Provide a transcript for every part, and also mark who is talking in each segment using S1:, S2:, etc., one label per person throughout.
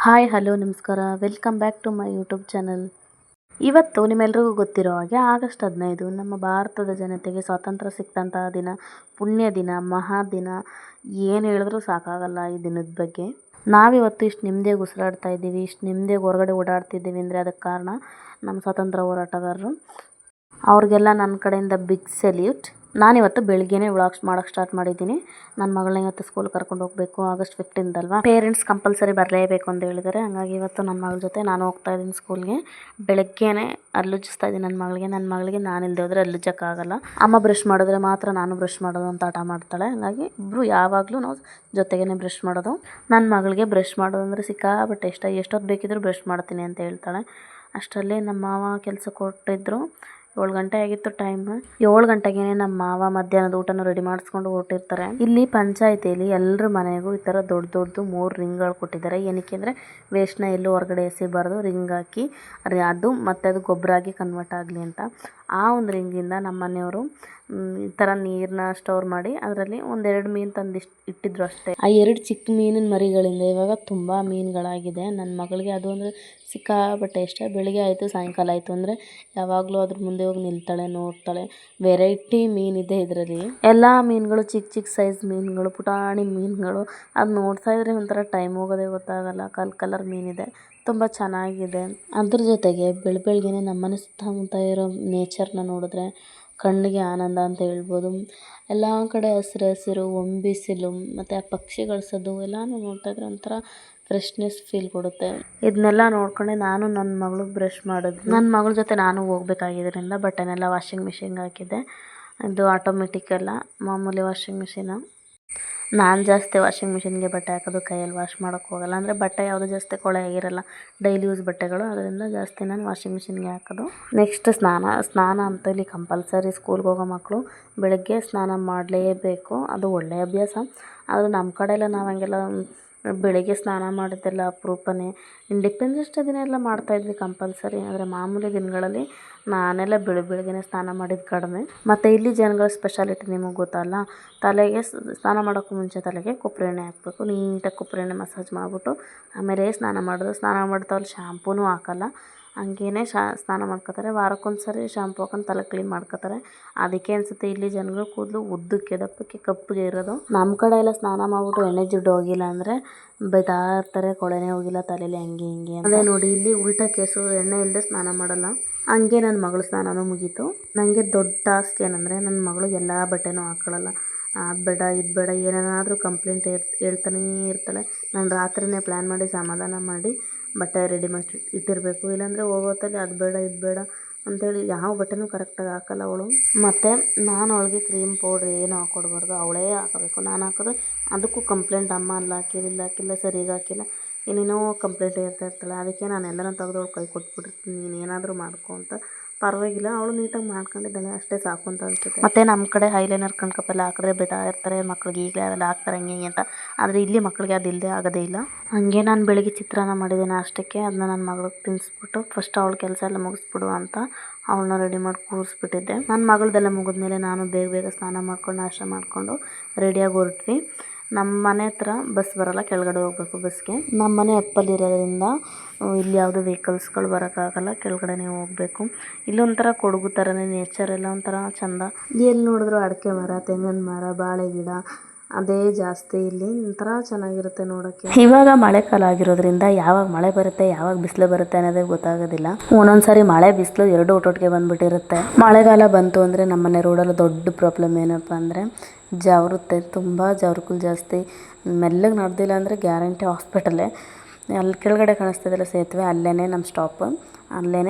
S1: Hi hello ನಮಸ್ಕಾರ, welcome back to my YouTube channel. ಇವತ್ತು ನಿಮ್ಮೆಲ್ರಿಗೂ ಗೊತ್ತಿರೋ ಹಾಗೆ ಆಗಸ್ಟ್ 15 ನಮ್ಮ ಭಾರತದ ಜನತೆಗೆ ಸ್ವಾತಂತ್ರ್ಯ ಸಿಕ್ತಂತಹ ದಿನ, ಪುಣ್ಯ ದಿನ, ಮಹಾದಿನ. ಏನು ಹೇಳಿದ್ರೂ ಸಾಕಾಗಲ್ಲ ಈ ದಿನದ ಬಗ್ಗೆ. ನಾವಿವತ್ತು ಇಷ್ಟು ನೆಮ್ಮದಿಯಾಗಿ ಉಸಿರಾಡ್ತಾ ಇದ್ದೀವಿ, ಇಷ್ಟು ನೆಮ್ಮದಿಯಾಗಿ ಹೊರಗಡೆ ಓಡಾಡ್ತಿದ್ದೀವಿ ಅಂದರೆ ಅದಕ್ಕೆ ಕಾರಣ ನಮ್ಮ ಸ್ವಾತಂತ್ರ್ಯ ಹೋರಾಟಗಾರರು. ಅವ್ರಿಗೆಲ್ಲ ನನ್ನ ಕಡೆಯಿಂದ ಬಿಗ್ ಸೆಲ್ಯೂಟ್. ನಾನಿವತ್ತು ಬೆಳಗ್ಗೆನೇ ವ್ಲಾಗ್ಸ್ ಮಾಡೋಕ್ಕೆ ಸ್ಟಾರ್ಟ್ ಮಾಡಿದ್ದೀನಿ. ನನ್ನ ಮಗಳನ್ನ ಇವತ್ತು ಸ್ಕೂಲ್ ಕರ್ಕೊಂಡು ಹೋಗಬೇಕು, ಆಗಸ್ಟ್ 15 ಅಲ್ವಾ. ಪೇರೆಂಟ್ಸ್ ಕಂಪಲ್ಸರಿ ಬರಲೇಬೇಕು ಅಂತ ಹೇಳಿದ್ದಾರೆ. ಹಾಗಾಗಿ ಇವತ್ತು ನನ್ನ ಮಗಳ ಜೊತೆ ನಾನು ಹೋಗ್ತಾ ಇದ್ದೀನಿ ಸ್ಕೂಲ್ಗೆ. ಬೆಳಗ್ಗೆನೇ ಹಲ್ಲುಜ್ಜಿಸ್ತಾ ಇದ್ದೀನಿ ನನ್ನ ಮಗಳಿಗೆ ನಾನಿಲ್ಲದೆ ಹೋದರೆ ಹಲ್ಲುಜ್ಜಕ್ಕಾಗಲ್ಲ. ಅಮ್ಮ ಬ್ರಷ್ ಮಾಡಿದ್ರೆ ಮಾತ್ರ ನಾನು ಬ್ರಷ್ ಮಾಡೋದು ಅಂತ ಹಠ ಮಾಡ್ತಾಳೆ. ಹಾಗಾಗಿ ಇಬ್ಬರು ಯಾವಾಗಲೂ ನಾವು ಜೊತೆಗೇ ಬ್ರಷ್ ಮಾಡೋದು. ನನ್ನ ಮಗಳಿಗೆ ಬ್ರಷ್ ಮಾಡೋದು ಅಂದರೆ ಸಿಕ್ಕಾಪಟ್ಟೆ ಇಷ್ಟ. ಎಷ್ಟೊತ್ತು ಬೇಕಿದ್ರೂ ಬ್ರಷ್ ಮಾಡ್ತೀನಿ ಅಂತ ಹೇಳ್ತಾಳೆ. ಅಷ್ಟರಲ್ಲಿ ನಮ್ಮ ಮಾವ ಕೆಲಸಕ್ಕೆ ಹೊರಟಿದ್ರು. 7 ಗಂಟೆ ಆಗಿತ್ತು ಟೈಮ್. 7 ಗಂಟೆಗೆ ನಮ್ಮ ಮಾವ ಮಧ್ಯಾಹ್ನದ ಊಟನ ರೆಡಿ ಮಾಡಿಸ್ಕೊಂಡು ಹೊರಟಿರ್ತಾರೆ. ಇಲ್ಲಿ ಪಂಚಾಯತಿಯಲ್ಲಿ ಎಲ್ಲರ ಮನೆಗೂ ಈ ಥರ ದೊಡ್ಡ 3 ರಿಂಗ್ಗಳು ಕೊಟ್ಟಿದ್ದಾರೆ. ಏನಕ್ಕೆ ಅಂದರೆ ವೇಸ್ಟ್ನ ಎಲ್ಲೂ ಹೊರಗಡೆ ಎಸಿಬಾರ್ದು, ರಿಂಗ್ ಹಾಕಿ ಅದು ಮತ್ತು ಅದು ಗೊಬ್ಬರ ಆಗಿ ಕನ್ವರ್ಟ್ ಆಗಲಿ ಅಂತ. ಆ ಒಂದು ರಿಂಗಿಂದ ನಮ್ಮ ಮನೆಯವರು ಈ ಥರ ನೀರನ್ನ ಸ್ಟೋರ್ ಮಾಡಿ ಅದರಲ್ಲಿ 1-2 ಮೀನು ತಂದಿಷ್ಟು ಇಟ್ಟಿದ್ರು ಅಷ್ಟೇ. ಆ 2 ಚಿಕ್ಕ ಮೀನಿನ ಮರಿಗಳಿಂದ ಇವಾಗ ತುಂಬ ಮೀನುಗಳಾಗಿದೆ. ನನ್ನ ಮಗಳಿಗೆ ಅದು ಅಂದರೆ ಸಿಕ್ಕಾಪಟ್ಟೆ ಇಷ್ಟ. ಬೆಳಿಗ್ಗೆ ಆಯಿತು ಸಾಯಂಕಾಲ ಆಯಿತು ಅಂದರೆ ಯಾವಾಗಲೂ ಅದ್ರ ಮುಂದೆ ಹೋಗಿ ನಿಲ್ತಾಳೆ, ನೋಡ್ತಾಳೆ. ವೆರೈಟಿ ಮೀನಿದೆ ಇದರಲ್ಲಿ. ಎಲ್ಲ ಮೀನುಗಳು ಚಿಕ್ಕ ಸೈಜ್ ಮೀನುಗಳು, ಪುಟಾಣಿ ಮೀನುಗಳು. ಅದು ನೋಡ್ತಾ ಇದ್ರೆ ಒಂಥರ ಟೈಮ್ ಹೋಗೋದೇ ಗೊತ್ತಾಗಲ್ಲ. ಕಲರ್ ಮೀನಿದೆ, ತುಂಬ ಚೆನ್ನಾಗಿದೆ. ಅದ್ರ ಜೊತೆಗೆ ಬೆಳಗ್ಗೆನೆ ನಮ್ಮನೆ ಸುತ್ತಮುತ್ತ ಇರೋ ನೇಚರ್ನ ನೋಡಿದ್ರೆ ಕಣ್ಣಿಗೆ ಆನಂದ ಅಂತ ಹೇಳ್ಬೋದು. ಎಲ್ಲ ಕಡೆ ಹಸಿರು ಹೊಂಬಿಸಿಲು ಮತ್ತು ಆ ಪಕ್ಷಿಗಳ ಸದ್ದು ಎಲ್ಲನೂ ನೋಡ್ತಾ ಇದ್ರೆ ಒಂಥರ ಫ್ರೆಶ್ನೆಸ್ ಫೀಲ್ ಕೊಡುತ್ತೆ. ಇದನ್ನೆಲ್ಲ ನೋಡ್ಕೊಂಡೆ ನಾನು ನನ್ನ ಮಗಳಿಗೆ ಬ್ರಷ್ ಮಾಡಿದ್ವಿ. ನನ್ನ ಮಗಳ ಜೊತೆ ನಾನು ಹೋಗ್ಬೇಕಾಗಿದ್ದರಿಂದ ಬಟ್ಟೆನೆಲ್ಲ ವಾಷಿಂಗ್ ಮಿಷಿನ್ಗೆ ಹಾಕಿದ್ದೆ. ಇದು ಆಟೋಮೆಟಿಕ್ ಅಲ್ಲ, ಮಾಮೂಲಿ ವಾಷಿಂಗ್ ಮಿಷಿನು. ನಾನು ಜಾಸ್ತಿ ವಾಷಿಂಗ್ ಮಿಷಿನ್ಗೆ ಬಟ್ಟೆ ಹಾಕೋದು, ಕೈಯಲ್ಲಿ ವಾಶ್ ಮಾಡೋಕ್ಕೆ ಹೋಗಲ್ಲ. ಅಂದರೆ ಬಟ್ಟೆ ಯಾವುದು ಜಾಸ್ತಿ ಕೊಳೆ ಆಗಿರಲ್ಲ, ಡೈಲಿ ಯೂಸ್ ಬಟ್ಟೆಗಳು. ಅದರಿಂದ ಜಾಸ್ತಿ ನಾನು ವಾಷಿಂಗ್ ಮಿಷಿನ್ಗೆ ಹಾಕೋದು. ನೆಕ್ಸ್ಟ್ ಸ್ನಾನ ಅಂತ ಇಲ್ಲಿ ಕಂಪಲ್ಸರಿ. ಸ್ಕೂಲ್ಗೆ ಹೋಗೋ ಮಕ್ಕಳು ಬೆಳಗ್ಗೆ ಸ್ನಾನ ಮಾಡಲೇಬೇಕು. ಅದು ಒಳ್ಳೆಯ ಅಭ್ಯಾಸ. ಆದರೆ ನಮ್ಮ ಕಡೆ ಎಲ್ಲ ನಾವು ಹಂಗೆಲ್ಲ ಬೆಳಗ್ಗೆ ಸ್ನಾನ ಮಾಡಿದ್ದೆಲ್ಲ ಅಪರೂಪನೇ. ಇಂಡಿಪೆಂಡೆನ್ಸ್ ಡೇ ದಿನ ಎಲ್ಲ ಮಾಡ್ತಾಯಿದ್ವಿ ಕಂಪಲ್ಸರಿ. ಆದರೆ ಮಾಮೂಲಿ ದಿನಗಳಲ್ಲಿ ನಾನೆಲ್ಲ ಬೆಳಗ್ಗೆನೇ ಸ್ನಾನ ಮಾಡಿದ್ದು ಕಡಿಮೆ. ಮತ್ತು ಇಲ್ಲಿ ಜನಗಳ ಸ್ಪೆಷಾಲಿಟಿ ನಿಮಗೆ ಗೊತ್ತಲ್ಲ, ತಲೆಗೆ ಸ್ನಾನ ಮಾಡೋಕ್ಕೂ ಮುಂಚೆ ತಲೆಗೆ ಕೊಬ್ಬರಿ ಎಣ್ಣೆ ಹಾಕಬೇಕು. ನೀಟಾಗಿ ಕೊಬ್ಬರಿ ಎಣ್ಣೆ ಮಸಾಜ್ ಮಾಡಿಬಿಟ್ಟು ಆಮೇಲೆ ಸ್ನಾನ ಮಾಡೋದು. ಸ್ನಾನ ಮಾಡ್ತಾವಲ್ಲಿ ಶಾಂಪೂನೂ ಹಾಕಲ್ಲ, ಹಂಗೇ ಸ್ನಾನ ಮಾಡ್ಕೋತಾರೆ. ವಾರಕ್ಕೊಂದ್ಸರಿ ಶಾಂಪು ಹಾಕೊಂಡು ತಲೆ ಕ್ಲೀನ್ ಮಾಡ್ಕೋತಾರೆ. ಅದಕ್ಕೆ ಅನಿಸುತ್ತೆ ಇಲ್ಲಿ ಜನಗಳು ಕೂದಲು ಉದ್ದಕ್ಕೆ ದಪ್ಪಕ್ಕೆ ಕಪ್ಪಗೆ ಇರೋದು. ನಮ್ಮ ಕಡೆ ಎಲ್ಲ ಸ್ನಾನ ಮಾಡಿಬಿಟ್ಟು ಎಣ್ಣೆ ಜಿಡ್ಡು ಹೋಗಿಲ್ಲ ಅಂದರೆ ಬೈತಾ ಇರ್ತಾರೆ, ಕೊಳೆನೇ ಹೋಗಿಲ್ಲ ತಲೆಯಲ್ಲಿ ಹಂಗೆ ಹಿಂಗೆ. ಅದೇ ನೋಡಿ ಇಲ್ಲಿ ಉಲ್ಟಾ ಕೇಸು, ಎಣ್ಣೆ ಇಲ್ಲದೆ ಸ್ನಾನ ಮಾಡಲ್ಲ. ಹಂಗೆ ನನ್ನ ಮಗಳು ಸ್ನಾನನೂ ಮುಗೀತು. ನನಗೆ ದೊಡ್ಡ ಟಾಸ್ಕ್ ಏನಂದರೆ ನನ್ನ ಮಗಳು ಎಲ್ಲ ಬಟ್ಟೆನೂ ಹಾಕೊಳ್ಳಲ್ಲ. ಅದು ಬೇಡ ಇದು ಬೇಡ ಏನೇನಾದರೂ ಕಂಪ್ಲೇಂಟ್ ಹೇಳ್ತಾನೇ ಇರ್ತಾಳೆ. ನಾನು ರಾತ್ರಿನೇ ಪ್ಲ್ಯಾನ್ ಮಾಡಿ ಸಮಾಧಾನ ಮಾಡಿ ಬಟ್ಟೆ ರೆಡಿ ಮಾಡಿ ಇಟ್ಟಿರಬೇಕು. ಇಲ್ಲಾಂದರೆ ಹೋಗೋತ್ತಲ್ಲಿ ಅದು ಬೇಡ ಇದು ಬೇಡ ಅಂಥೇಳಿ ಯಾವ ಬಟ್ಟೆನೂ ಕರೆಕ್ಟಾಗಿ ಹಾಕಲ್ಲ ಅವಳು. ಮತ್ತು ನಾನು ಅವಳಿಗೆ ಕ್ರೀಮ್ ಪೌಡ್ರ್ ಏನು ಹಾಕ್ಕೊಡ್ಬಾರ್ದು, ಅವಳೇ ಹಾಕಬೇಕು. ನಾನು ಹಾಕಿದ್ರೆ ಅದಕ್ಕೂ ಕಂಪ್ಲೇಂಟ್, ಅಮ್ಮ ಅಲ್ಲಿ ಹಾಕಿಲ್ಲ ಸರಿಗೆ ಹಾಕಿಲ್ಲ, ಏನೇನೋ ಕಂಪ್ಲೇಂಟ್ ಇರ್ತಾಳೆ. ಅದಕ್ಕೆ ನಾನು ಎಲ್ಲನೂ ತೆಗೆದು ಅವಳು ಕೈ ಕೊಟ್ಬಿಟ್ಟಿರ್ತೀನಿ, ನೀನು ಏನಾದರೂ ಮಾಡ್ಕೊ ಅಂತ. ಪರವಾಗಿಲ್ಲ, ಅವಳು ನೀಟಾಗಿ ಮಾಡ್ಕೊಂಡಿದ್ದಾಳೆ, ಅಷ್ಟೇ ಸಾಕು ಅಂತ ಅನಿಸುತ್ತೆ. ಮತ್ತು ನಮ್ಮ ಕಡೆ ಐಲೈನರ್ ಕಣ್ಕಪ್ಪೆಲ್ಲ ಹಾಕಿದ್ರೆ ಬೈತಾ ಇರ್ತಾರೆ ಮಕ್ಳಿಗೆ, ಈಗಲೇ ಅವೆಲ್ಲ ಹಾಕ್ತಾರೆ ಹಂಗೆ ಹಿಂಗೆ ಅಂತ. ಆದರೆ ಇಲ್ಲಿ ಮಕ್ಕಳಿಗೆ ಅದು ಇಲ್ಲದೆ ಆಗೋದೇ ಇಲ್ಲ. ಹಾಗೆ ನಾನು ಬೆಳಿಗ್ಗೆ ಚಿತ್ರಾನ್ನ ಮಾಡಿದ್ದೇನೆ ಅಷ್ಟಕ್ಕೆ. ಅದನ್ನ ನನ್ನ ಮಗಳಿಗೆ ತಿನ್ನಿಸ್ಬಿಟ್ಟು ಫಸ್ಟ್ ಅವಳ ಕೆಲಸ ಎಲ್ಲ ಮುಗಿಸ್ಬಿಡು ಅಂತ ಅವಳನ್ನ ರೆಡಿ ಮಾಡಿ ಕೂರಿಸ್ಬಿಟ್ಟಿದ್ದೆ. ನನ್ನ ಮಗಳದೆಲ್ಲ ಮುಗಿದ್ಮೇಲೆ ನಾನು ಬೇಗ ಸ್ನಾನ ಮಾಡ್ಕೊಂಡು ನಾಷ್ಟ ಮಾಡಿಕೊಂಡು ರೆಡಿಯಾಗಿ ಹೊರಟ್ವಿ. ನಮ್ಮ ಮನೆ ಹತ್ರ ಬಸ್ ಬರೋಲ್ಲ, ಕೆಳಗಡೆ ಹೋಗಬೇಕು ಬಸ್ಗೆ. ನಮ್ಮ ಮನೆ ಅಪ್ಪಲ್ಲಿರೋದ್ರಿಂದ ಇಲ್ಲಿ ಯಾವುದೂ ವೆಹಿಕಲ್ಸ್ಗಳು ಬರೋಕ್ಕಾಗಲ್ಲ, ಕೆಳಗಡೆನೇ ಹೋಗಬೇಕು. ಇಲ್ಲೊಂಥರ ಕೊಡಗು ಥರನೇ ನೇಚರ್ ಎಲ್ಲ ಒಂಥರ ಚೆಂದ. ಎಲ್ಲಿ ನೋಡಿದ್ರು ಅಡಿಕೆ ಮರ, ತೆಂಗಿನ ಮರ, ಬಾಳೆ ಗಿಡ ಅದೇ ಜಾಸ್ತಿ. ಇಲ್ಲಿ ಒಂಥರ ಚೆನ್ನಾಗಿರುತ್ತೆ ನೋಡೋಕ್ಕೆ. ಇವಾಗ ಮಳೆಕಾಲ ಆಗಿರೋದ್ರಿಂದ ಯಾವಾಗ ಮಳೆ ಬರುತ್ತೆ ಯಾವಾಗ ಬಿಸಿಲು ಬರುತ್ತೆ ಅನ್ನೋದೇ ಗೊತ್ತಾಗೋದಿಲ್ಲ. ಒಂದೊಂದ್ಸರಿ ಮಳೆ ಬಿಸಿಲು ಎರಡು ಒಟ್ಟೊಟ್ಟಿಗೆ ಬಂದುಬಿಟ್ಟಿರುತ್ತೆ. ಮಳೆಗಾಲ ಬಂತು ಅಂದರೆ ನಮ್ಮನೆ ರೋಡಲ್ಲಿ ದೊಡ್ಡ ಪ್ರಾಬ್ಲಮ್ ಏನಪ್ಪ ಅಂದರೆ ಜಾವರುತ್ತೆ, ತುಂಬ ಜಾವರುಗಳು ಜಾಸ್ತಿ. ಮೆಲ್ಲಗೆ ನಡೆದಿಲ್ಲ ಅಂದರೆ ಗ್ಯಾರಂಟಿ ಹಾಸ್ಪಿಟಲೇ. ಅಲ್ಲಿ ಕೆಳಗಡೆ ಕಾಣಿಸ್ತಿದ್ದಲ್ಲ ಸೇತುವೆ, ಅಲ್ಲೇ ನಮ್ಮ ಸ್ಟಾಪ್. ಅಲ್ಲೇ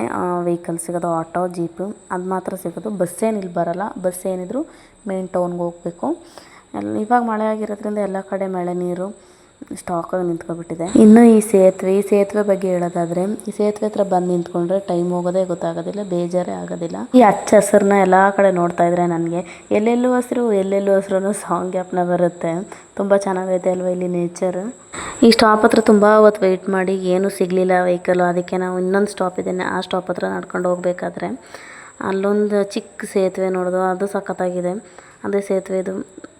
S1: ವೆಹಿಕಲ್ ಸಿಗೋದು, ಆಟೋ ಜೀಪು ಅದು ಮಾತ್ರ ಸಿಗೋದು. ಬಸ್ ಏನು ಇಲ್ಲಿ ಬರೋಲ್ಲ. ಬಸ್ ಏನಿದ್ರು ಮೇನ್ ಟೌನ್ಗೆ ಹೋಗಬೇಕು. ಇವಾಗ ಮಳೆ ಆಗಿರೋದ್ರಿಂದ ಎಲ್ಲ ಕಡೆ ಮಳೆ ನೀರು ಸ್ಟಾಕಾಗಿ ನಿಂತ್ಕೊಬಿಟ್ಟಿದೆ. ಇನ್ನು ಈ ಸೇತುವೆ ಬಗ್ಗೆ ಹೇಳೋದಾದರೆ, ಈ ಸೇತುವೆ ಹತ್ರ ಬಂದು ನಿಂತ್ಕೊಂಡ್ರೆ ಟೈಮ್ ಹೋಗೋದೇ ಗೊತ್ತಾಗೋದಿಲ್ಲ, ಬೇಜಾರೇ ಆಗೋದಿಲ್ಲ. ಈ ಹಚ್ಚ ಹಸಿರನ್ನ ಎಲ್ಲ ಕಡೆ ನೋಡ್ತಾ ಇದ್ರೆ ನನಗೆ ಎಲ್ಲೆಲ್ಲೂ ಹಸಿರು ಸಾಂಗ್ ಜ್ಞಾಪನ ಬರುತ್ತೆ. ತುಂಬ ಚೆನ್ನಾಗೈತೆ ಅಲ್ವಾ ಇಲ್ಲಿ ನೇಚರ್. ಈ ಸ್ಟಾಪ್ ಹತ್ರ ತುಂಬ ಹೊತ್ತು ವೆಯ್ಟ್ ಮಾಡಿ ಏನೂ ಸಿಗಲಿಲ್ಲ ವೆಹಿಕಲ್ಲು. ಅದಕ್ಕೆ ನಾವು ಇನ್ನೊಂದು ಸ್ಟಾಪ್ ಇದ್ದೇನೆ, ಆ ಸ್ಟಾಪ್ ಹತ್ರ ನಡ್ಕೊಂಡು ಹೋಗ್ಬೇಕಾದ್ರೆ ಅಲ್ಲೊಂದು ಚಿಕ್ಕ ಸೇತುವೆ ನೋಡೋದು, ಅದು ಸಖತ್ತಾಗಿದೆ. ಅದೇ ಸೇತುವೆದು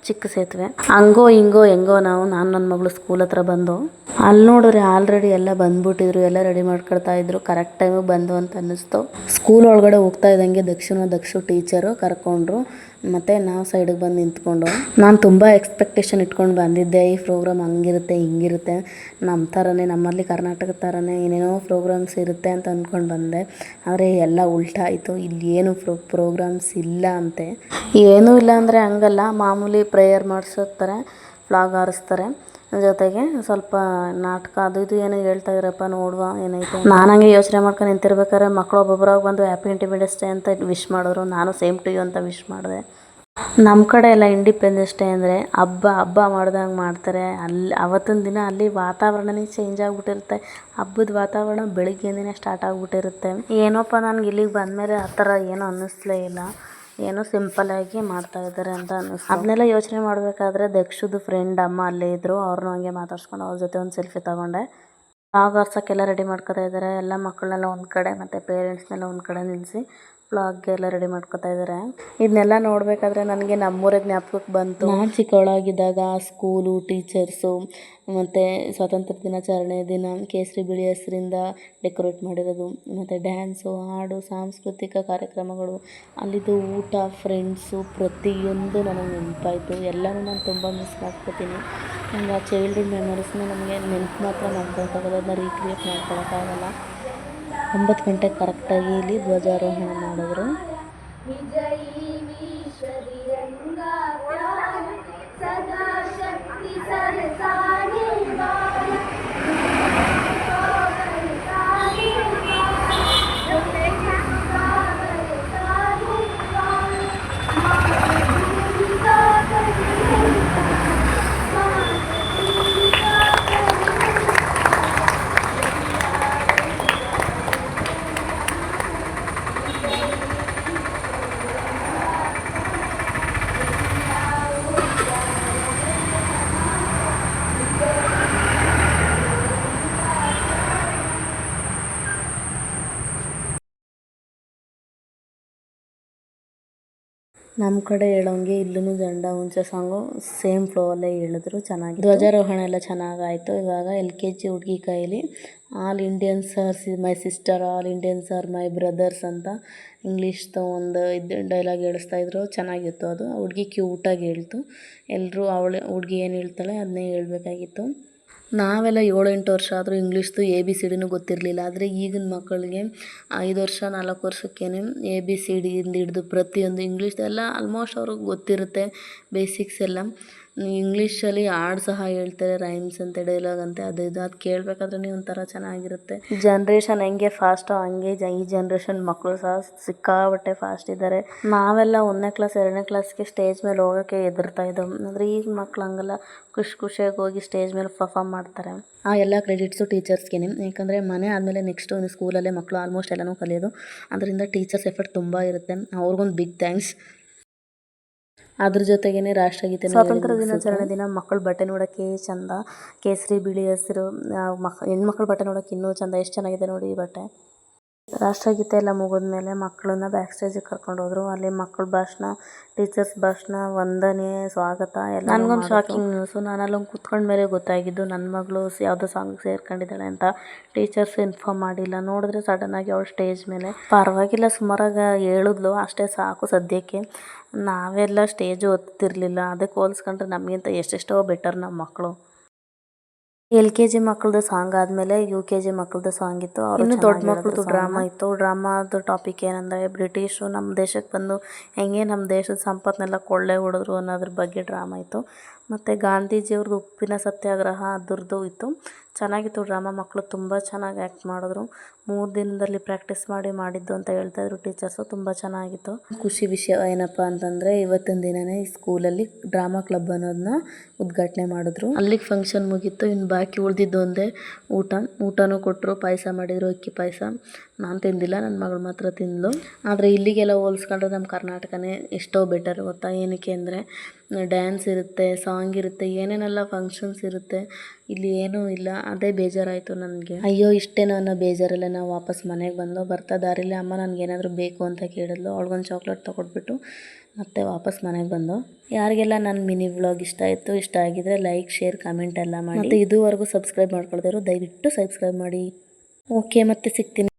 S1: ಚಿಕ್ಕ ಸೇತುವೆ. ಹಂಗೋ ಹಿಂಗೋ ಹೆಂಗೋ ನಾನು ನನ್ನ ಮಗಳು ಸ್ಕೂಲ್ ಹತ್ರ ಬಂದು ಅಲ್ಲಿ ನೋಡಿದ್ರೆ ಆಲ್ರೆಡಿ ಎಲ್ಲ ಬಂದ್ಬಿಟ್ಟಿದ್ರು, ಎಲ್ಲ ರೆಡಿ ಮಾಡ್ಕೊಳ್ತಾ ಇದ್ರು. ಕರೆಕ್ಟ್ ಟೈಮಿಗೆ ಬಂದು ಅಂತ ಅನ್ನಿಸ್ತು. ಸ್ಕೂಲ್ ಒಳಗಡೆ ಹೋಗ್ತಾ ಇದ್ದಂಗೆ ದಕ್ಷು ಟೀಚರು ಕರ್ಕೊಂಡ್ರು. ಮತ್ತು ನಾವು ಸೈಡಿಗೆ ಬಂದು ನಿಂತ್ಕೊಂಡು, ನಾನು ತುಂಬ ಎಕ್ಸ್ಪೆಕ್ಟೇಷನ್ ಇಟ್ಕೊಂಡು ಬಂದಿದ್ದೆ. ಈ ಪ್ರೋಗ್ರಾಮ್ ಹಂಗಿರುತ್ತೆ ಹಿಂಗಿರುತ್ತೆ, ನಮ್ಮ ಥರನೇ, ನಮ್ಮಲ್ಲಿ ಕರ್ನಾಟಕದ ಥರನೇ ಏನೇನೋ ಪ್ರೋಗ್ರಾಮ್ಸ್ ಇರುತ್ತೆ ಅಂತ ಅಂದ್ಕೊಂಡು ಬಂದೆ. ಆದರೆ ಎಲ್ಲ ಉಲ್ಟಾ ಆಯಿತು. ಇಲ್ಲಿ ಏನು ಪ್ರೋಗ್ರಾಮ್ಸ್ ಇಲ್ಲ ಅಂತೆ. ಏನೂ ಇಲ್ಲ ಅಂದರೆ ಹಂಗಲ್ಲ, ಮಾಮೂಲಿ ಪ್ರೇಯರ್ ಮಾಡಿಸಿರ್ತಾರೆ, ಫ್ಲಾಗ್ ಹಾರಿಸ್ತಾರೆ, ಜೊತೆಗೆ ಸ್ವಲ್ಪ ನಾಟಕ ಅದು ಇದು ಏನೋ ಹೇಳ್ತಾ ಇದ್ರಪ್ಪ, ನೋಡುವ ಏನೈತೆ. ನಾನು ಹಂಗೆ ಯೋಚನೆ ಮಾಡ್ಕೊಂಡು ನಿಂತಿರ್ಬೇಕಾದ್ರೆ ಮಕ್ಕಳು ಒಬ್ಬೊಬ್ಬರಾಗಿ ಬಂದು ಹ್ಯಾಪಿ ಇಂಡಿಪೆಂಡೆನ್ಸ್ ಡೇ ಅಂತ ವಿಶ್ ಮಾಡಿದ್ರು. ನಾನು ಸೇಮ್ ಟು ಯು ಅಂತ ವಿಶ್ ಮಾಡಿದೆ. ನಮ್ಮ ಕಡೆ ಎಲ್ಲ ಇಂಡಿಪೆಂಡೆನ್ಸ್ ಡೇ ಅಂದರೆ ಹಬ್ಬ ಮಾಡ್ದಂಗೆ ಮಾಡ್ತಾರೆ. ಅವತ್ತಿನ ದಿನ ಅಲ್ಲಿ ವಾತಾವರಣನೇ ಚೇಂಜ್ ಆಗಿಬಿಟ್ಟಿರುತ್ತೆ. ಹಬ್ಬದ ವಾತಾವರಣ ಬೆಳಿಗ್ಗೆಯಿಂದನೇ ಸ್ಟಾರ್ಟ್ ಆಗಿಬಿಟ್ಟಿರುತ್ತೆ. ಏನೋಪ್ಪ ನನಗೆ ಇಲ್ಲಿಗೆ ಬಂದಮೇಲೆ ಆ ಥರ ಏನೂ ಅನ್ನಿಸ್ಲೇ ಇಲ್ಲ. ಏನೋ ಸಿಂಪಲ್ಲಾಗಿ ಮಾಡ್ತಾಯಿದ್ದಾರೆ ಅಂತ ಅನ್ನಿಸ್ತು. ಅದನ್ನೆಲ್ಲ ಯೋಚನೆ ಮಾಡಬೇಕಾದ್ರೆ ದಕ್ಷುದು ಫ್ರೆಂಡ್ ಅಮ್ಮ ಅಲ್ಲೇ ಇದ್ದರು. ಅವ್ರನ್ನೂ ಹಂಗೆ ಮಾತಾಡ್ಸ್ಕೊಂಡು ಅವ್ರ ಜೊತೆ ಒಂದು ಸೆಲ್ಫಿ ತೊಗೊಂಡೆ. ಫ್ಲಾಗ್ ಹಾರ್ಸೋಕ್ಕೆಲ್ಲ ರೆಡಿ ಮಾಡ್ಕೊತಾ ಇದ್ದಾರೆ. ಎಲ್ಲ ಮಕ್ಕಳನ್ನೆಲ್ಲ ಒಂದು ಕಡೆ ಮತ್ತು ಪೇರೆಂಟ್ಸ್ನೆಲ್ಲ ಒಂದು ಕಡೆ ನಿಲ್ಲಿಸಿ ಫ್ಲಾಗ್ಗೆಲ್ಲ ರೆಡಿ ಮಾಡ್ಕೊತಾ ಇದ್ದಾರೆ. ಇದನ್ನೆಲ್ಲ ನೋಡಬೇಕಾದ್ರೆ ನನಗೆ ನಮ್ಮೂರ ಜ್ಞಾಪಕಕ್ಕೆ ಬಂತು. ನಾನು ಚಿಕ್ಕವಳಾಗಿದ್ದಾಗ ಸ್ಕೂಲು, ಟೀಚರ್ಸು ಮತ್ತು ಸ್ವಾತಂತ್ರ್ಯ ದಿನಾಚರಣೆ ದಿನ ಕೇಸರಿ ಬಿಳಿ ಹಸಿರಿಂದ ಡೆಕೋರೇಟ್ ಮಾಡಿರೋದು, ಮತ್ತು ಡ್ಯಾನ್ಸು, ಹಾಡು, ಸಾಂಸ್ಕೃತಿಕ ಕಾರ್ಯಕ್ರಮಗಳು, ಅಲ್ಲಿದ್ದು ಊಟ, ಫ್ರೆಂಡ್ಸು, ಪ್ರತಿಯೊಂದು ನನಗೆ ನೆನಪಾಯಿತು. ಎಲ್ಲನೂ ನಾನು ತುಂಬ ಮಿಸ್ ಮಾಡ್ಕೊತೀನಿ. ನಂಗೆ ಆ ಚೈಲ್ಡ್ಹುಡ್ ಮೆಮೊರೀಸ್ನ ನಮಗೆ ನೆನಪು ಮಾತ್ರ ಮಾಡ್ಕೊಳಕ್ಕಾಗಲ್ಲ, ಅದನ್ನ ರೀಕ್ರಿಯೇಟ್ ಮಾಡ್ಕೊಳಕ್ಕಾಗಲ್ಲ. 9 ಗಂಟೆಗೆ ಕರೆಕ್ಟಾಗಿ ಇಲ್ಲಿ ಧ್ವಜಾರೋಹಣ ಮಾಡಿದ್ರು. ನಮ್ಮ ಕಡೆ ಹೇಳೋಂಗೆ ಇಲ್ಲೂ ಜಂಡ ಉಂಚೆ ಸಾಂಗು ಸೇಮ್ ಫ್ಲೋವಲ್ಲೇ ಹೇಳಿದ್ರು, ಚೆನ್ನಾಗಿ ಧ್ವಜಾರೋಹಣ ಎಲ್ಲ ಚೆನ್ನಾಗಾಯಿತು. ಇವಾಗ LKG ಹುಡುಗಿ ಕೈಲಿ all Indians are my sister, all Indians are my brothers ಅಂತ ಇಂಗ್ಲೀಷ್ದು ಒಂದು ಇದು ಡೈಲಾಗ್ ಹೇಳಿಸ್ತಾಯಿದ್ರು. ಚೆನ್ನಾಗಿತ್ತು ಅದು. ಹುಡುಗಿ ಕ್ಯೂಟಾಗಿ ಹೇಳ್ತು. ಎಲ್ಲರೂ ಹುಡುಗಿ ಏನು ಹೇಳ್ತಾಳೆ ಅದನ್ನೇ ಹೇಳ್ಬೇಕಾಗಿತ್ತು. ನಾವೆಲ್ಲ 7-8 ವರ್ಷ ಆದರೂ ಇಂಗ್ಲೀಷ್ದು ABCDನೂ ಗೊತ್ತಿರಲಿಲ್ಲ. ಆದರೆ ಈಗಿನ ಮಕ್ಕಳಿಗೆ 5 ವರ್ಷ 4 ವರ್ಷಕ್ಕೇ ABCD ಇಂದ ಹಿಡಿದು ಪ್ರತಿಯೊಂದು ಇಂಗ್ಲೀಷ್ದೆಲ್ಲ ಆಲ್ಮೋಸ್ಟ್ ಅವ್ರಿಗೆ ಗೊತ್ತಿರುತ್ತೆ, ಬೇಸಿಕ್ಸ್ ಎಲ್ಲ. ಇಂಗ್ಲೀಷಲ್ಲಿ ಹಾಡು ಸಹ ಹೇಳ್ತಾರೆ, ರೈಮ್ಸ್ ಅಂತೆ, ಡೈಲಾಗ್ ಅಂತೆ, ಅದು ಕೇಳಬೇಕಾದ್ರೆ ಒಂಥರ ಚೆನ್ನಾಗಿರುತ್ತೆ. ಜನ್ರೇಷನ್ ಹೆಂಗೆ ಫಾಸ್ಟೋ ಹಂಗೆ ಈ ಜನ್ರೇಷನ್ ಮಕ್ಕಳು ಸಹ ಸಿಕ್ಕಾಬಟ್ಟೆ ಫಾಸ್ಟ್ ಇದ್ದಾರೆ. ನಾವೆಲ್ಲ 1ನೇ ಕ್ಲಾಸ್ 2ನೇ ಕ್ಲಾಸ್ಗೆ ಸ್ಟೇಜ್ ಮೇಲೆ ಹೋಗೋಕ್ಕೆ ಹೆದರ್ತಾ ಇದ್ದವು. ಅಂದರೆ ಈಗ ಮಕ್ಳು ಹಂಗಲ್ಲ, ಖುಷಿಯಾಗಿ ಹೋಗಿ ಸ್ಟೇಜ್ ಮೇಲೆ ಪರ್ಫಾರ್ಮ್ ಮಾಡ್ತಾರೆ. ಆ ಎಲ್ಲ ಕ್ರೆಡಿಟ್ಸು ಟೀಚರ್ಸ್ಗೆ. ಯಾಕಂದರೆ ಮನೆ ಆದಮೇಲೆ ನೆಕ್ಸ್ಟು ಸ್ಕೂಲಲ್ಲೇ ಮಕ್ಕಳು ಆಲ್ಮೋಸ್ಟ್ ಎಲ್ಲನೂ ಕಲಿಯೋದು. ಅದರಿಂದ ಟೀಚರ್ಸ್ ಎಫರ್ಟ್ ತುಂಬ ಇರುತ್ತೆ. ಅವ್ರಿಗೊಂದು ಬಿಗ್ ಥ್ಯಾಂಕ್ಸ್. ಅದ್ರ ಜೊತೆಗೇ ರಾಷ್ಟ್ರಗೀತೆ, ಸ್ವಾತಂತ್ರ್ಯ ದಿನಾಚರಣೆ ದಿನ ಮಕ್ಕಳು ಬಟ್ಟೆ ನೋಡೋಕ್ಕೆ ಚಂದ, ಕೇಸರಿ ಬಿಳಿ ಹಸಿರು. ಹೆಣ್ಮಕ್ಳು ಬಟ್ಟೆ ನೋಡೋಕೆ ಇನ್ನೂ ಚಂದ. ಎಷ್ಟು ಚೆನ್ನಾಗಿದೆ ನೋಡಿ ಈ ಬಟ್ಟೆ. ರಾಷ್ಟ್ರಗೀತೆ ಎಲ್ಲ ಮುಗಿದ್ಮೇಲೆ ಮಕ್ಕಳನ್ನ ಬ್ಯಾಕ್ ಸ್ಟೇಜಿಗೆ ಕರ್ಕೊಂಡು ಹೋದರು. ಅಲ್ಲಿ ಮಕ್ಕಳ ಭಾಷಣ, ಟೀಚರ್ಸ್ ಭಾಷಣ, ವಂದನೆ, ಸ್ವಾಗತ ಎಲ್ಲ. ನನಗೊಂದು ಶಾಕಿಂಗ್ ನ್ಯೂಸು, ನಾನು ಅಲ್ಲೊಂದು ಕೂತ್ಕೊಂಡ ಮೇಲೆ ಗೊತ್ತಾಗಿದ್ದು ನನ್ನ ಮಗಳು ಯಾವುದೋ ಸಾಂಗ್ ಸೇರ್ಕೊಂಡಿದ್ದಾಳೆ ಅಂತ. ಟೀಚರ್ಸ್ ಇನ್ಫಾರ್ಮ್ ಮಾಡಿಲ್ಲ. ನೋಡಿದ್ರೆ ಸಡನ್ನಾಗಿ ಅವಳು ಸ್ಟೇಜ್ ಮೇಲೆ. ಪರವಾಗಿಲ್ಲ, ಸುಮಾರಾಗಿ ಹೇಳಿದ್ಲು, ಅಷ್ಟೇ ಸಾಕು ಸದ್ಯಕ್ಕೆ. ನಾವೆಲ್ಲ ಸ್ಟೇಜು ಹತ್ತಿರಲಿಲ್ಲ. ಅದಕ್ಕೆ ಹೋಲಿಸ್ಕೊಂಡ್ರೆ ನಮಗಿಂತ ಎಷ್ಟೆಷ್ಟೋ ಬೆಟರ್ ನಮ್ಮ ಮಕ್ಕಳು. LKG ಮಕ್ಕಳದು ಸಾಂಗ್ ಆದಮೇಲೆ UKG ಮಕ್ಕಳದು ಸಾಂಗ್ ಇತ್ತು. ಇನ್ನು ದೊಡ್ಡ ಮಕ್ಕಳದು ಡ್ರಾಮಾ ಇತ್ತು. ಡ್ರಾಮಾದ ಟಾಪಿಕ್ ಏನಂದರೆ ಬ್ರಿಟಿಷರು ನಮ್ಮ ದೇಶಕ್ಕೆ ಬಂದು ಹೆಂಗೆ ನಮ್ಮ ದೇಶದ ಸಂಪತ್ತನ್ನೆಲ್ಲ ಕೊಳ್ಳೆ ಹೊಡೆದ್ರು ಅನ್ನೋದ್ರ ಬಗ್ಗೆ ಡ್ರಾಮಾ ಇತ್ತು. ಮತ್ತು ಗಾಂಧೀಜಿಯವ್ರದ್ದು ಉಪ್ಪಿನ ಸತ್ಯಾಗ್ರಹ ಅದರದ್ದು ಇತ್ತು. ಚೆನ್ನಾಗಿತ್ತು ಡ್ರಾಮಾ. ಮಕ್ಕಳು ತುಂಬ ಚೆನ್ನಾಗಿ ಆ್ಯಕ್ಟ್ ಮಾಡಿದ್ರು. 3 ದಿನದಲ್ಲಿ ಪ್ರಾಕ್ಟೀಸ್ ಮಾಡಿದ್ದು ಅಂತ ಹೇಳ್ತಾಯಿದ್ರು ಟೀಚರ್ಸು. ತುಂಬ ಚೆನ್ನಾಗಿತ್ತು. ಖುಷಿ ವಿಷಯ ಏನಪ್ಪ ಅಂತಂದರೆ ಇವತ್ತಿನ ದಿನವೇ ಈ ಸ್ಕೂಲಲ್ಲಿ ಡ್ರಾಮಾ ಕ್ಲಬ್ ಅನ್ನೋದನ್ನ ಉದ್ಘಾಟನೆ ಮಾಡಿದ್ರು. ಅಲ್ಲಿಗೆ ಫಂಕ್ಷನ್ ಮುಗೀತು. ಇನ್ನು ಬಾಕಿ ಉಳಿದಿದ್ದು ಒಂದೇ ಊಟನೂ ಕೊಟ್ಟರು. ಪಾಯಸ ಮಾಡಿದರು, ಅಕ್ಕಿ ಪಾಯಸ. ನಾನು ತಿಂದಿಲ್ಲ, ನನ್ನ ಮಗಳು ಮಾತ್ರ ತಿಂದಳು. ಆದರೆ ಇಲ್ಲಿಗೆಲ್ಲ ಹೋಲಿಸ್ಕೊಂಡ್ರೆ ನಮ್ಮ ಕರ್ನಾಟಕನೇ ಎಷ್ಟೋ ಬೆಟರ್ ಗೊತ್ತಾ. ಏನಕ್ಕೆ ಅಂದರೆ ಡ್ಯಾನ್ಸ್ ಇರುತ್ತೆ, ಸಾಂಗ್ ಇರುತ್ತೆ, ಏನೇನೆಲ್ಲ ಫಂಕ್ಷನ್ಸ್ ಇರುತ್ತೆ. ಇಲ್ಲಿ ಏನೂ ಇಲ್ಲ, ಅದೇ ಬೇಜಾರಾಯಿತು ನನಗೆ. ಅಯ್ಯೋ ಇಷ್ಟೇನೋ ಅನ್ನೋ ಬೇಜಾರಲ್ಲೇ ನಾವು ವಾಪಸ್ ಮನೆಗೆ ಬಂದೋ. ಬರ್ತಾ ದಾರಿಲಿ ಅಮ್ಮ ನನಗೇನಾದರೂ ಬೇಕು ಅಂತ ಕೇಳಿದ್ಲು. ಅವ್ಳಿಗೊಂದು ಚಾಕ್ಲೇಟ್ ತೊಗೊಟ್ಬಿಟ್ಟು ಮತ್ತೆ ವಾಪಸ್ ಮನೆಗೆ ಬಂದೋ. ಯಾರಿಗೆಲ್ಲ ನನ್ನ ಮಿನಿ ವ್ಲಾಗ್ ಇಷ್ಟ ಆಗಿದ್ರೆ ಲೈಕ್, ಶೇರ್, ಕಮೆಂಟ್ ಎಲ್ಲ ಮಾಡಿ. ಮತ್ತು ಇದುವರೆಗೂ ಸಬ್ಸ್ಕ್ರೈಬ್ ಮಾಡ್ಕೊಳ್ದಿರೋ ದಯವಿಟ್ಟು ಸಬ್ಸ್ಕ್ರೈಬ್ ಮಾಡಿ. ಓಕೆ, ಮತ್ತೆ ಸಿಗ್ತೀನಿ.